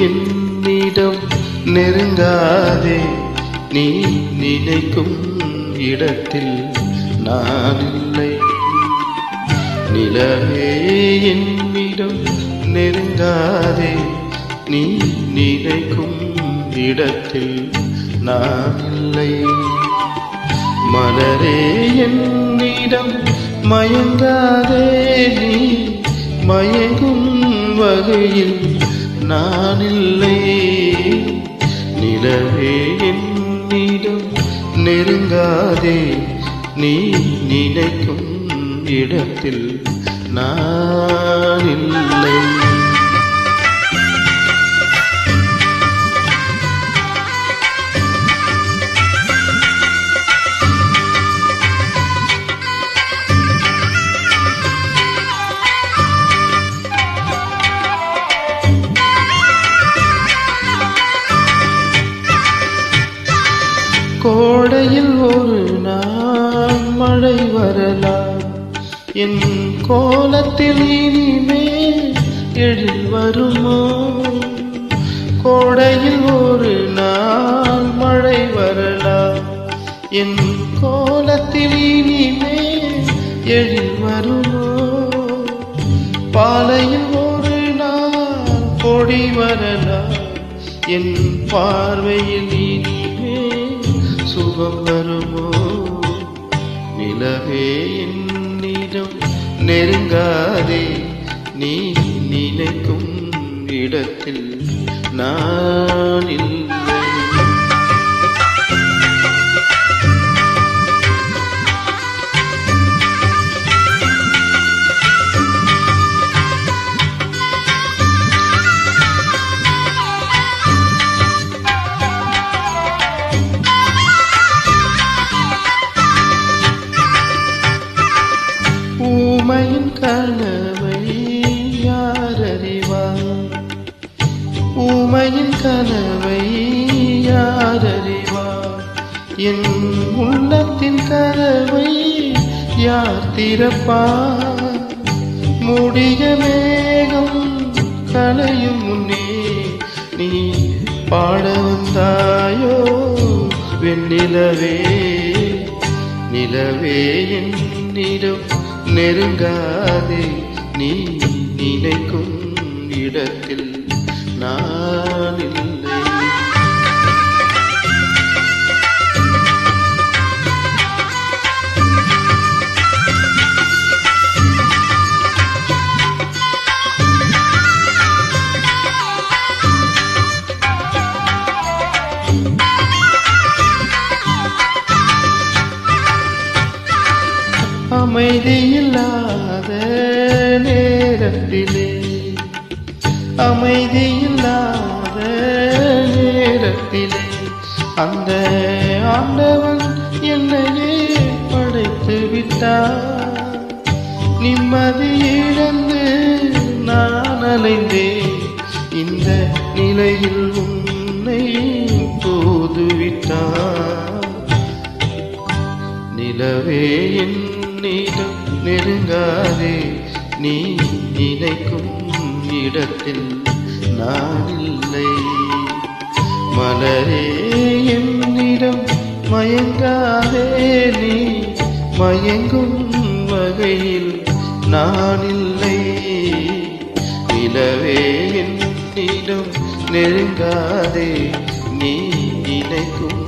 என்னிடம் நெருங்காதே, நீ நினைக்கும் இடத்தில் நான் இல்லை. நிலவே என்னிடம் நெருங்காதே, நீ நினைக்கும் இடத்தில் நான் இல்லை. மலரே என்னிடம் மயங்காதே, நீ மயங்கும் வகையில் நான் இல்லை. நிலவே என்னிடம் நெருங்காதே, நீ நினைக்கும் இடத்தில் நான் இல்லை. கோடையில் ஒரு நாள் மழை வரலாம், என் கோலத்தில் இனிமேல் எழில் வருமோ? கோடையில் ஒரு நாள் மழை வரலாம், என் கோலத்தில் இனிமேல் எழில் வருமோ? பாலையில் ஒரு நாள் பொடி வரலாம், என் பார்வையில் இனிமேல் சுகம் வருமோ? நிலவே என்னிடம் நெருங்காதே, நீ நினைக்கும் இடத்தில் நான் இல்லை. ஊமையின் கனவை யார் அறிவார்? ஊமையின் கனவை யார் அறிவார்? என் உள்ளத்தின் கனவை யார் திறப்பார்? மூடிய மேகம் கலையும் முன்னே நீ பாட வந்தாயோ வெண்ணிலவே? நிலவே என்னிடம் நெருங்காதே, நீ நினைக்கும் இடத்தில் நான் இல்லை. அமைதியில்லாத நேரத்திலே, அமைதியில்லாத நேரத்திலே அந்த ஆண்டவன் என்னையே படைத்து விட்டார். நிம்மதி இழந்து நான் அலைந்தேன், இந்த நிலையில் உன்னை தூதுவிட்டார். நிலவே என்னிடம் நெருங்காதே, நீ நினைக்கும் இடத்தில் நான் இல்லை. மலரே என்னிடம் மயங்காதே, நீ மயங்கும் வகையில் நான் இல்லை. நிலவே என்னிடம் நெருங்காதே, நீ நினைக்கும்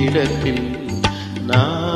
இடத்தில் நான்